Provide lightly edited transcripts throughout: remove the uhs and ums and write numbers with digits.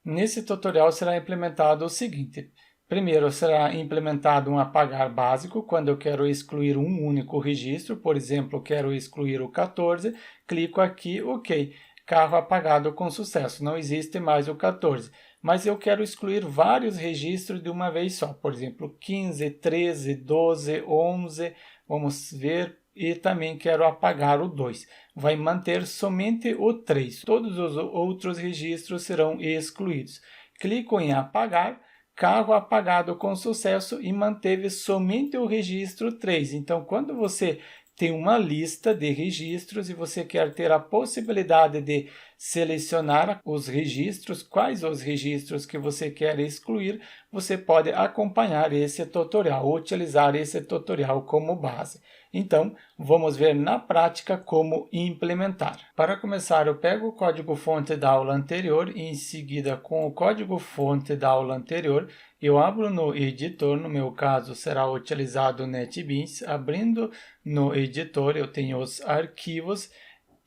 Nesse tutorial será implementado o seguinte. Primeiro, será implementado um apagar básico, quando eu quero excluir um único registro, por exemplo, quero excluir o 14, clico aqui, OK, carro apagado com sucesso, não existe mais o 14. Mas eu quero excluir vários registros de uma vez só, por exemplo, 15, 13, 12, 11, vamos ver, e também quero apagar o 2. Vai manter somente o 3, todos os outros registros serão excluídos. Clico em apagar, carro apagado com sucesso e manteve somente o registro 3. Então, quando você tem uma lista de registros e você quer ter a possibilidade de selecionar os registros, quais os registros que você quer excluir, você pode acompanhar esse tutorial, utilizar esse tutorial como base. Então, vamos ver na prática como implementar. Para começar, eu pego o código-fonte da aula anterior e, em seguida, com o código-fonte da aula anterior, eu abro no editor, no meu caso será utilizado o NetBeans. Abrindo no editor, eu tenho os arquivos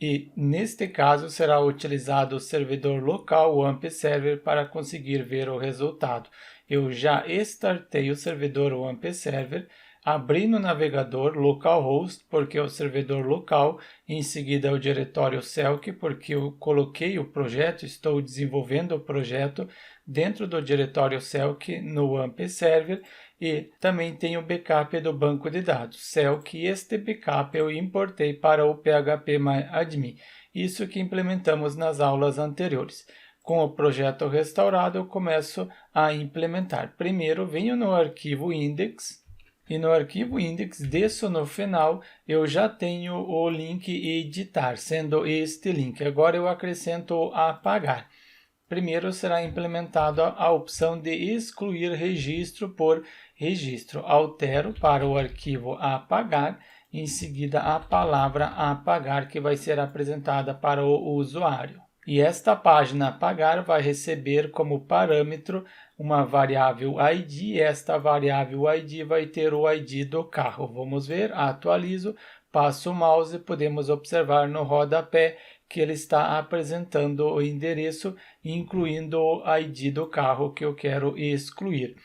e, neste caso, será utilizado o servidor local, o AMP Server, para conseguir ver o resultado. Eu já startei o servidor AMP Server, abri no navegador localhost, porque é o servidor local, em seguida o diretório Selk, porque eu coloquei o projeto, estou desenvolvendo o projeto dentro do diretório Selk no AMP Server, e também tem o backup do banco de dados, Selk, e este backup eu importei para o phpMyAdmin, isso que implementamos nas aulas anteriores. Com o projeto restaurado, eu começo a implementar. Primeiro, venho no arquivo index, e no arquivo index, desço no final, eu já tenho o link editar, sendo este link. Agora eu acrescento apagar. Primeiro será implementada a opção de excluir registro por registro. Altero para o arquivo apagar, em seguida a palavra apagar, que vai ser apresentada para o usuário. E esta página apagar vai receber como parâmetro uma variável ID, esta variável ID vai ter o ID do carro. Vamos ver, atualizo, passo o mouse, podemos observar no rodapé que ele está apresentando o endereço, incluindo o ID do carro que eu quero excluir.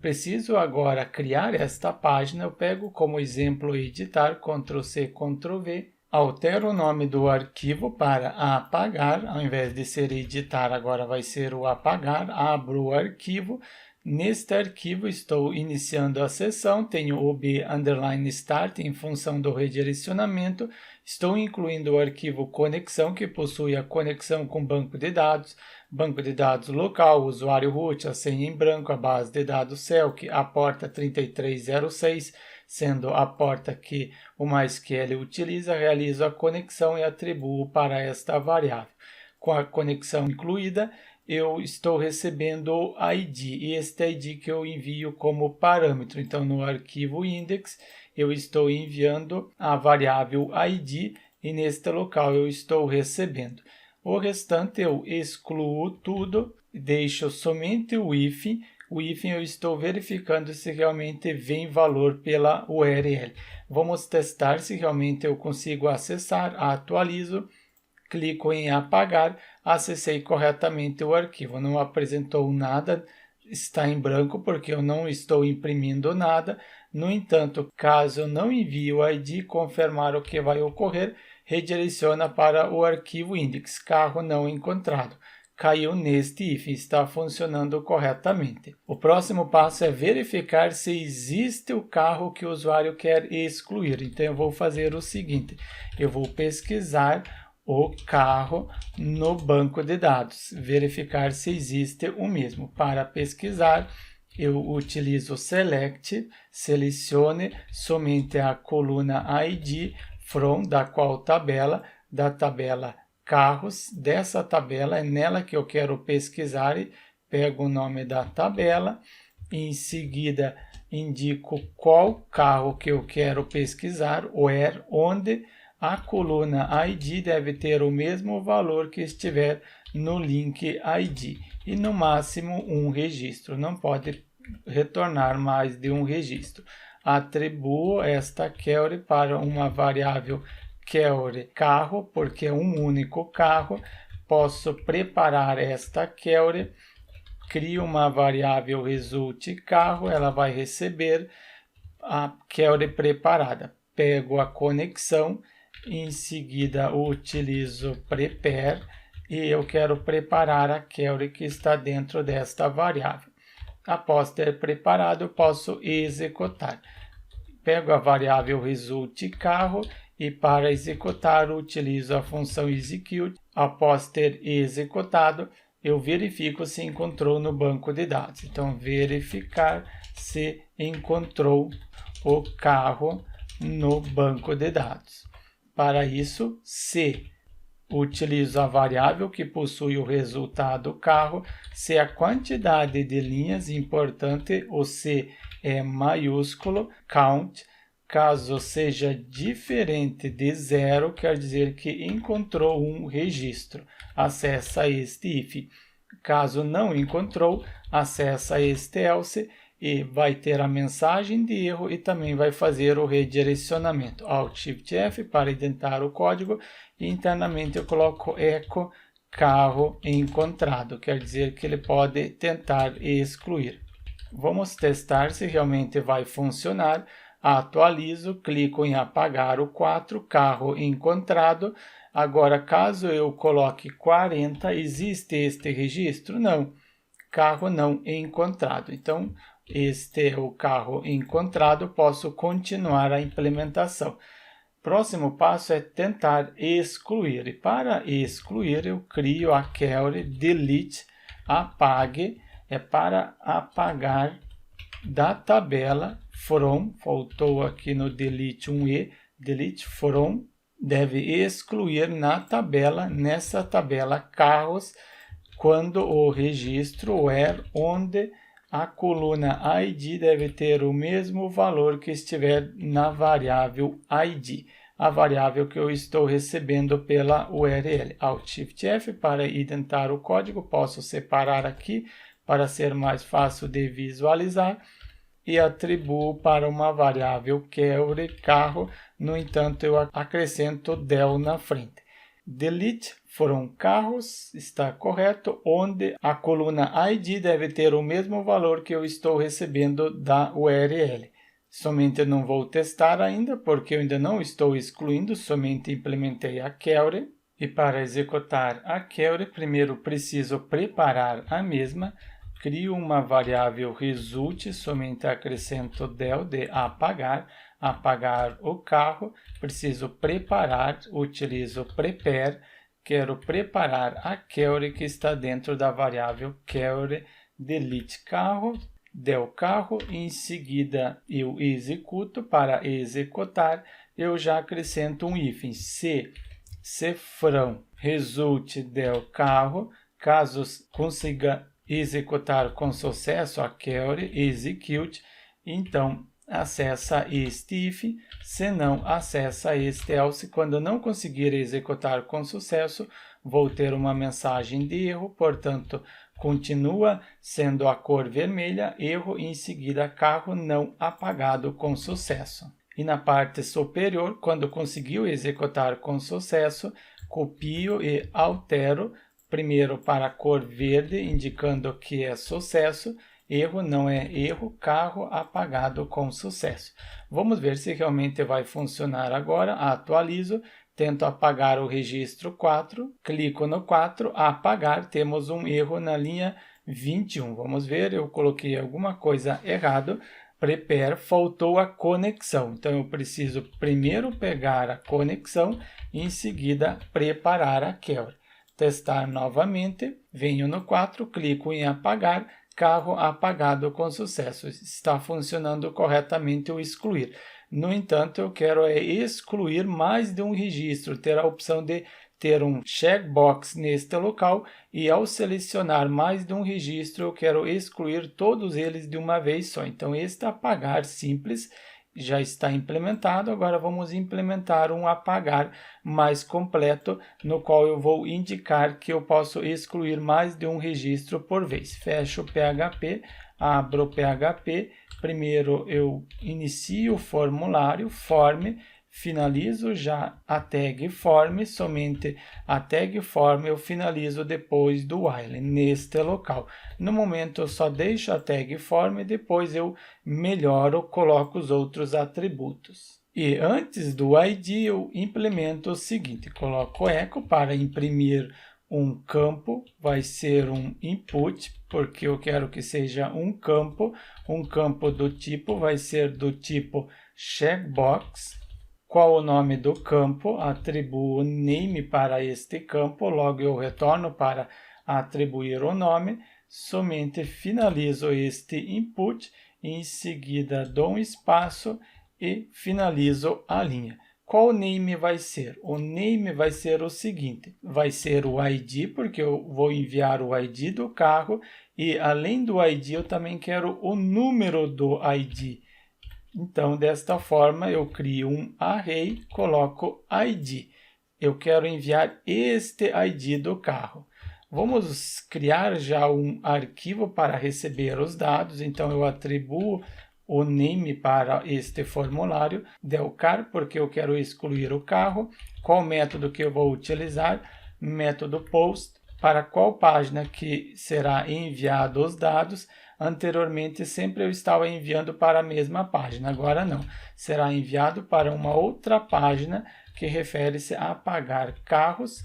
Preciso agora criar esta página, eu pego como exemplo editar, Ctrl+C, Ctrl+V, altero o nome do arquivo para apagar, ao invés de ser editar, agora vai ser o apagar, abro o arquivo. Neste arquivo estou iniciando a sessão, tenho o b_start em função do redirecionamento, estou incluindo o arquivo conexão, que possui a conexão com banco de dados local, usuário root, a senha em branco, a base de dados Selk, a porta 3306, sendo a porta que o MySQL utiliza, realizo a conexão e atribuo para esta variável. Com a conexão incluída, eu estou recebendo o ID, e este ID que eu envio como parâmetro. Então, no arquivo index, eu estou enviando a variável ID, e neste local eu estou recebendo. O restante eu excluo tudo, deixo somente o hífen. O hífen eu estou verificando se realmente vem valor pela URL. Vamos testar se realmente eu consigo acessar, atualizo, clico em apagar, acessei corretamente o arquivo. Não apresentou nada, está em branco porque eu não estou imprimindo nada. No entanto, caso eu não envie o ID, confirmar o que vai ocorrer, redireciona para o arquivo index, carro não encontrado. Caiu neste hífen, está funcionando corretamente. O próximo passo é verificar se existe o carro que o usuário quer excluir. Então, eu vou fazer o seguinte, eu vou pesquisar o carro no banco de dados, verificar se existe o mesmo. Para pesquisar, eu utilizo select, selecione somente a coluna ID, from, da qual tabela, da tabela carros, dessa tabela é nela que eu quero pesquisar, e pego o nome da tabela, em seguida indico qual carro que eu quero pesquisar, where, onde. A coluna ID deve ter o mesmo valor que estiver no link ID, e no máximo um registro, não pode retornar mais de um registro. Atribuo esta query para uma variável query carro, porque é um único carro. Posso preparar esta query crio uma variável result carro, ela vai receber a query preparada. Pego a conexão, em seguida utilizo prepare e eu quero preparar a query que está dentro desta variável. Após ter preparado, eu posso executar. Pego a variável result carro e para executar utilizo a função execute. Após ter executado, eu verifico se encontrou no banco de dados. Então, verificar se encontrou o carro no banco de dados. Para isso, se utilizo a variável que possui o resultado carro, se a quantidade de linhas importante, o C é maiúsculo, count, caso seja diferente de 0, quer dizer que encontrou um registro. Acessa este if. Caso não encontrou, acessa este else e vai ter a mensagem de erro e também vai fazer o redirecionamento. Alt Shift F para indentar o código e internamente eu coloco echo carro encontrado, quer dizer que ele pode tentar excluir. Vamos testar se realmente vai funcionar. Atualizo, clico em apagar o 4, carro encontrado. Agora, caso eu coloque 40, existe este registro? Não, carro não encontrado. Então, este é o carro encontrado, posso continuar a implementação. Próximo passo é tentar excluir. E para excluir, eu crio a query delete, apague, é para apagar da tabela from, faltou aqui no delete um E, delete from, deve excluir na tabela, nessa tabela carros, quando o registro where, onde a coluna ID deve ter o mesmo valor que estiver na variável ID, a variável que eu estou recebendo pela URL. Alt Shift F para indentar o código, posso separar aqui para ser mais fácil de visualizar e atribuo para uma variável query carro, no entanto eu acrescento del na frente. Delete from carros, está correto, onde a coluna ID deve ter o mesmo valor que eu estou recebendo da URL. Somente eu não vou testar ainda, porque eu ainda não estou excluindo, somente implementei a query. E para executar a query, primeiro preciso preparar a mesma. Crio uma variável result, somente acrescento del de apagar, apagar o carro, preciso preparar, utilizo prepare, quero preparar a query que está dentro da variável query delete carro, del carro, em seguida eu executo. Para executar, eu já acrescento um hífen, se cifrão result del carro, caso consiga executar com sucesso a query execute, então acessa este if, se não acessa este else. Quando não conseguir executar com sucesso, vou ter uma mensagem de erro, portanto continua sendo a cor vermelha, erro, em seguida carro não apagado com sucesso. E na parte superior, quando conseguiu executar com sucesso, copio e altero, primeiro para a cor verde, indicando que é sucesso, erro não é erro, carro apagado com sucesso. Vamos ver se realmente vai funcionar agora. Atualizo, tento apagar o registro 4, clico no 4, apagar, temos um erro na linha 21. Vamos ver, eu coloquei alguma coisa errado. Prepare, faltou a conexão. Então, eu preciso primeiro pegar a conexão e em seguida preparar a query. Testar novamente, venho no 4, clico em apagar, carro apagado com sucesso. Está funcionando corretamente o excluir. No entanto, eu quero excluir mais de um registro, ter a opção de ter um checkbox neste local e ao selecionar mais de um registro, eu quero excluir todos eles de uma vez só. Então, este apagar simples já está implementado. Agora vamos implementar um apagar mais completo, no qual eu vou indicar que eu posso excluir mais de um registro por vez. Fecho o PHP, abro o PHP, primeiro eu inicio o formulário, form, finalizo já a tag form, somente a tag form eu finalizo depois do while, neste local. No momento eu só deixo a tag form e depois eu melhoro, coloco os outros atributos. E antes do ID eu implemento o seguinte, coloco echo para imprimir um campo, vai ser um input, porque eu quero que seja um campo do tipo, vai ser do tipo checkbox. Qual o nome do campo? Atribuo name para este campo, logo eu retorno para atribuir o nome, somente finalizo este input, em seguida dou um espaço e finalizo a linha. Qual o name vai ser? O name vai ser o seguinte, vai ser o ID, porque eu vou enviar o ID do carro, e além do ID eu também quero o número do ID. Então, desta forma, eu crio um array, coloco ID. Eu quero enviar este ID do carro. Vamos criar já um arquivo para receber os dados. Então, eu atribuo o name para este formulário, delcar, porque eu quero excluir o carro. Qual método que eu vou utilizar? Método post. Para qual página que será enviado os dados? Anteriormente, sempre eu estava enviando para a mesma página, agora não. Será enviado para uma outra página que refere-se a apagar carros,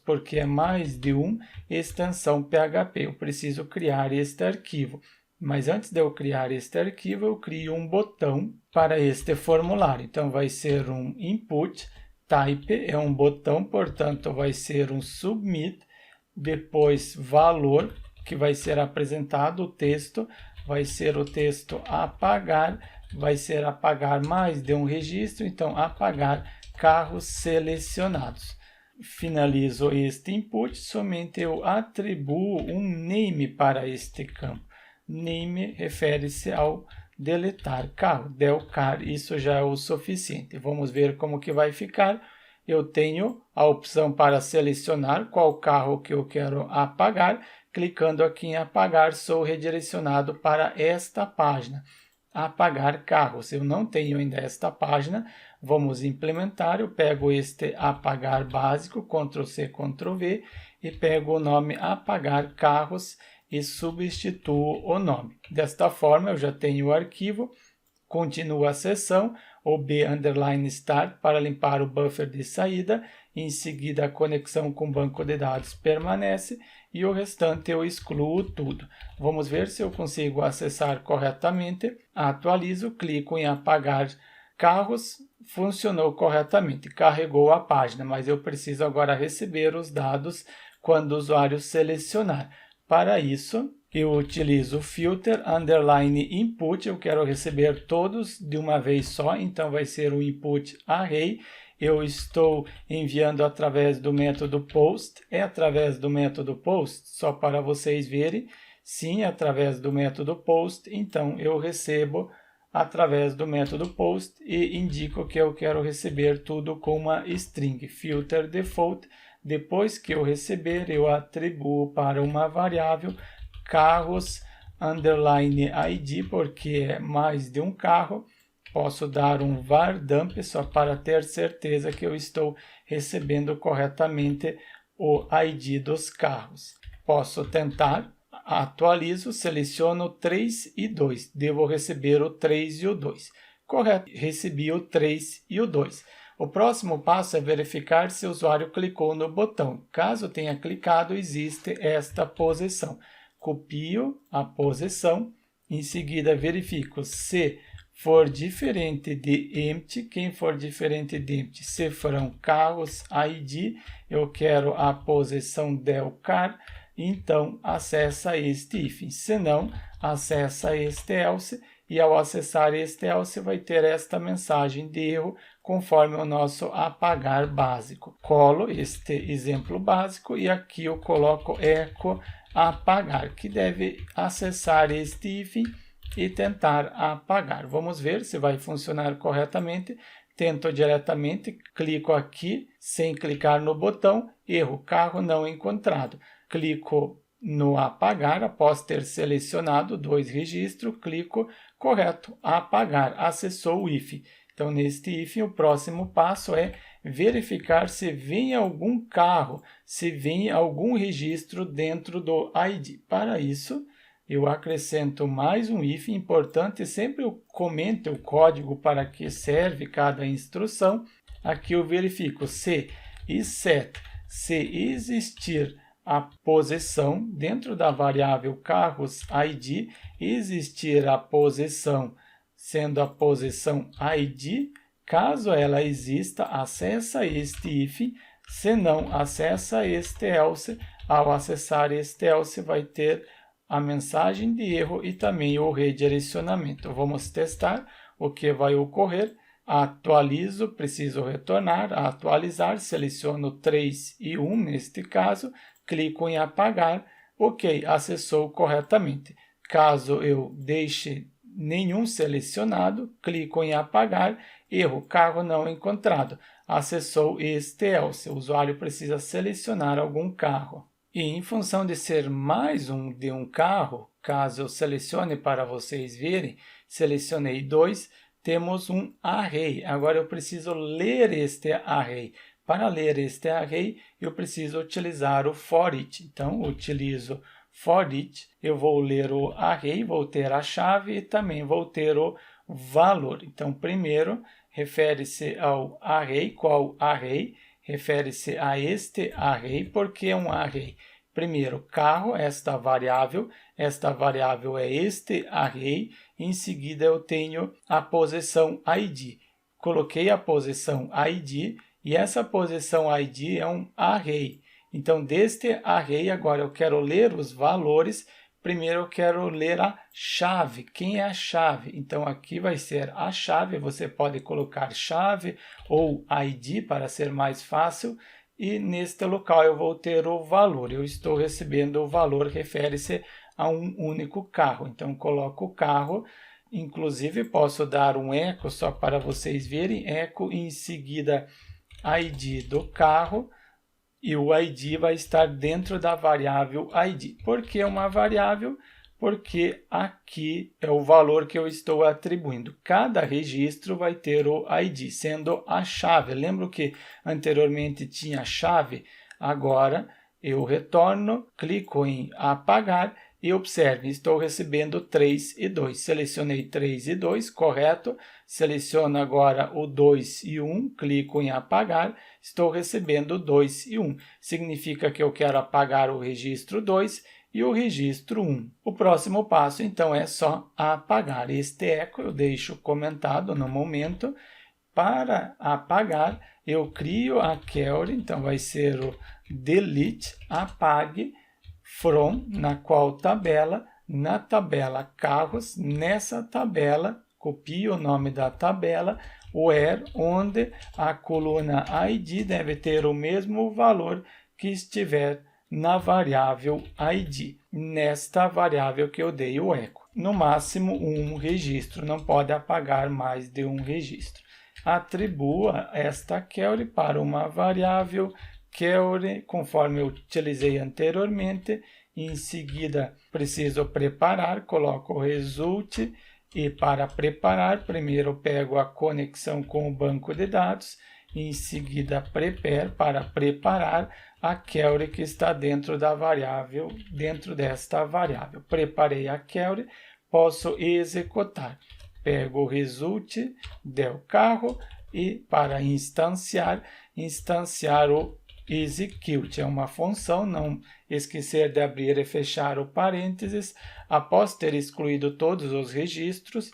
porque é mais de um, extensão PHP. Eu preciso criar este arquivo. Mas antes de eu criar este arquivo, eu crio um botão para este formulário. Então, vai ser um input, type é um botão, portanto, vai ser um submit, depois valor, que vai ser apresentado o texto, vai ser o texto apagar, vai ser apagar mais de um registro, então apagar carros selecionados. Finalizo este input, somente eu atribuo um name para este campo. Name refere-se ao deletar carro, delcar, isso já é o suficiente. Vamos ver como que vai ficar. Eu tenho a opção para selecionar qual carro que eu quero apagar. Clicando aqui em apagar, sou redirecionado para esta página, apagar carro. Se eu não tenho ainda esta página, vamos implementar. Eu pego este apagar básico, Ctrl+C, Ctrl+V, e pego o nome apagar carros e substituo o nome. Desta forma, eu já tenho o arquivo, continuo a sessão, o B_start para limpar o buffer de saída, em seguida a conexão com o banco de dados permanece e o restante eu excluo tudo. Vamos ver se eu consigo acessar corretamente. Atualizo, clico em apagar carros, funcionou corretamente, carregou a página, mas eu preciso agora receber os dados quando o usuário selecionar. Para isso, eu utilizo o filter underline input, eu quero receber todos de uma vez só, então vai ser o input array. Eu estou enviando através do método post, é através do método post, só para vocês verem, sim, através do método post, então eu recebo através do método post e indico que eu quero receber tudo com uma string, filter default. Depois que eu receber, eu atribuo para uma variável carros underline ID, porque é mais de um carro. Posso dar um var dump só para ter certeza que eu estou recebendo corretamente o ID dos carros. Posso tentar, atualizo, seleciono 3 e 2. Devo receber o 3 e o 2. Correto, recebi o 3 e o 2. O próximo passo é verificar se o usuário clicou no botão. Caso tenha clicado, existe esta posição. Copio a posição, em seguida verifico se for diferente de empty, quem for diferente de empty, se forão carros ID, eu quero a posição delcar, então acessa este if. Se não, acessa este else, e ao acessar este else vai ter esta mensagem de erro, conforme o nosso apagar básico. Colo este exemplo básico e aqui eu coloco echo apagar, que deve acessar este if e tentar apagar. Vamos ver se vai funcionar corretamente. Tento diretamente, clico aqui sem clicar no botão, erro, carro não encontrado. Clico no apagar, após ter selecionado 2 registros, clico correto, apagar, acessou o if. Então, neste if, o próximo passo é verificar se vem algum carro, se vem algum registro dentro do ID. Para isso, eu acrescento mais um if. Importante, sempre eu comente o código para que serve cada instrução. Aqui eu verifico se iset, se existir a posição dentro da variável carros ID, existir a posição sendo a posição ID, caso ela exista, acessa este if, se não, acessa este else. Ao acessar este else, vai ter a mensagem de erro e também o redirecionamento. Vamos testar o que vai ocorrer. Atualizo, preciso retornar, atualizar, seleciono 3 e 1 neste caso, clico em apagar, ok, acessou corretamente. Caso eu deixe nenhum selecionado, clico em apagar, erro, carro não encontrado, acessou este else. O usuário precisa selecionar algum carro. E em função de ser mais de um carro, caso eu selecione para vocês verem, selecionei 2, temos um array. Agora eu preciso ler este array. Para ler este array, eu preciso utilizar o foreach. Então, utilizo foreach, eu vou ler o array, vou ter a chave e também vou ter o valor. Então, primeiro, refere-se ao array. Qual array? Refere-se a este array. Por que um array? Primeiro, carro, esta variável é este array. Em seguida, eu tenho a posição ID. Coloquei a posição ID e essa posição ID é um array. Então, deste array, agora eu quero ler os valores. Primeiro, eu quero ler a chave. Quem é a chave? Então, aqui vai ser a chave. Você pode colocar chave ou ID para ser mais fácil. E neste local eu vou ter o valor. Eu estou recebendo o valor, refere-se a um único carro. Então, coloco o carro. Inclusive, posso dar um eco só para vocês verem. Eco e em seguida ID do carro. E o ID vai estar dentro da variável ID. Por que uma variável? Porque aqui é o valor que eu estou atribuindo. Cada registro vai ter o ID, sendo a chave. Lembro que anteriormente tinha chave? Agora eu retorno, clico em apagar e observe, estou recebendo 3 e 2. Selecionei 3 e 2, correto. Seleciono agora o 2 e 1, clico em apagar, estou recebendo 2 e 1. Significa que eu quero apagar o registro 2 e o registro 1. O próximo passo, então, é só apagar. Este eco eu deixo comentado no momento. Para apagar, eu crio a query, então vai ser o delete, apague, from, na qual tabela, na tabela carros, nessa tabela, copio o nome da tabela, where, onde a coluna ID deve ter o mesmo valor que estiver na variável ID, nesta variável que eu dei o eco. No máximo um registro, não pode apagar mais de um registro. Atribua esta query para uma variável query, conforme eu utilizei anteriormente. Em seguida, preciso preparar, coloco o result e para preparar, primeiro pego a conexão com o banco de dados, em seguida prepare para preparar a query que está dentro da variável, dentro desta variável. Preparei a query, posso executar. Pego o result del carro e para instanciar o execute. É uma função, não esquecer de abrir e fechar o parênteses. Após ter excluído todos os registros,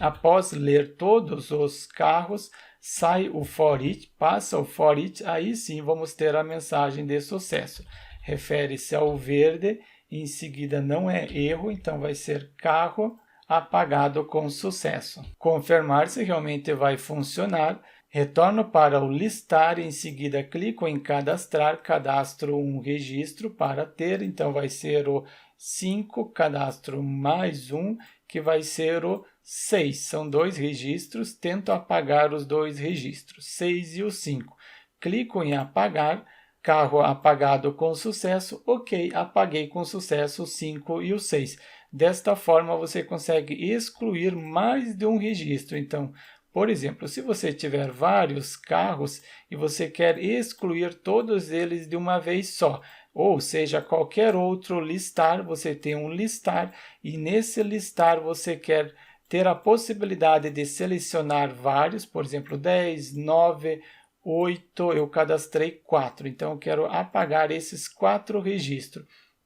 após ler todos os carros, sai o for each, passa o for each, aí sim vamos ter a mensagem de sucesso. Refere-se ao verde, em seguida não é erro, então vai ser carro apagado com sucesso. Confirmar se realmente vai funcionar. Retorno para o listar, em seguida clico em cadastrar, cadastro um registro para ter, então vai ser o 5, cadastro mais um, que vai ser o 6. São dois registros, tento apagar os dois registros, 6 e o 5. Clico em apagar, carro apagado com sucesso, ok, apaguei com sucesso o 5 e o 6. Desta forma você consegue excluir mais de um registro, então Por exemplo, se você tiver vários carros e você quer excluir todos eles de uma vez só, ou seja, qualquer outro listar, você tem um listar e nesse listar você quer ter a possibilidade de selecionar vários, por exemplo, 10, 9, 8, eu cadastrei 4, então eu quero apagar esses 4 registros,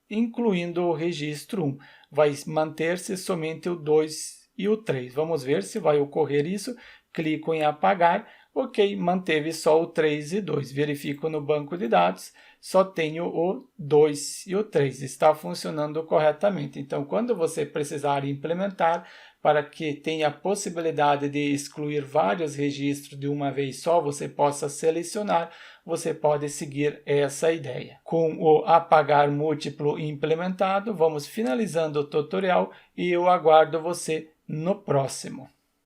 incluindo o registro 1. Vai manter-se somente o 2 e o 3. Vamos ver se vai ocorrer isso. Clico em apagar. Ok, manteve só o 3 e 2. Verifico no banco de dados, só tenho o 2 e o 3. Está funcionando corretamente. Então, quando você precisar implementar para que tenha a possibilidade de excluir vários registros de uma vez só, você possa selecionar, você pode seguir essa ideia. Com o apagar múltiplo implementado, vamos finalizando o tutorial e eu aguardo você no próximo.